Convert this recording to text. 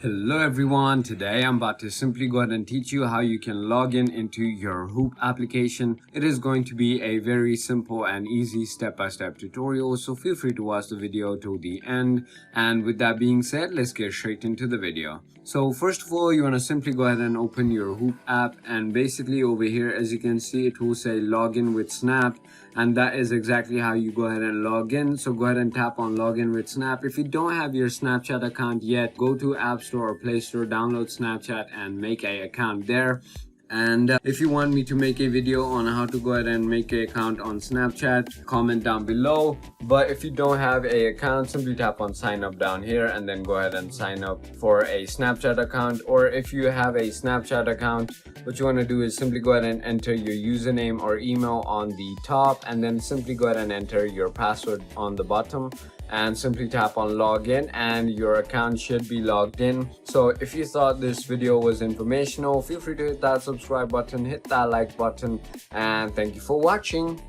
Hello everyone, today I'm about to simply go ahead and teach you how you can log in into your Hoop application. It is going to be a very simple and easy step-by-step tutorial, so feel free to watch the video till the end. And with that being said, let's get straight into the video. So first of all, you want to simply go ahead and open your Hoop app, and basically over here, as you can see, it will say login with Snap, and that is exactly how you go ahead and log in. So go ahead and tap on login with Snap. If you don't have your Snapchat account yet, go to App Store or Play Store, download Snapchat and make an account there. And if you want me to make a video on how to go ahead and make an account on Snapchat, comment down below. But if you don't have an account, simply tap on sign up down here and then go ahead and sign up for a Snapchat account. Or if you have a Snapchat account, what you want to do is simply go ahead and enter your username or email on the top, and then simply go ahead and enter your password on the bottom, and simply tap on login and your account should be logged in. So if you thought this video was informational, feel free to hit that subscribe button, hit that like button, and thank you for watching.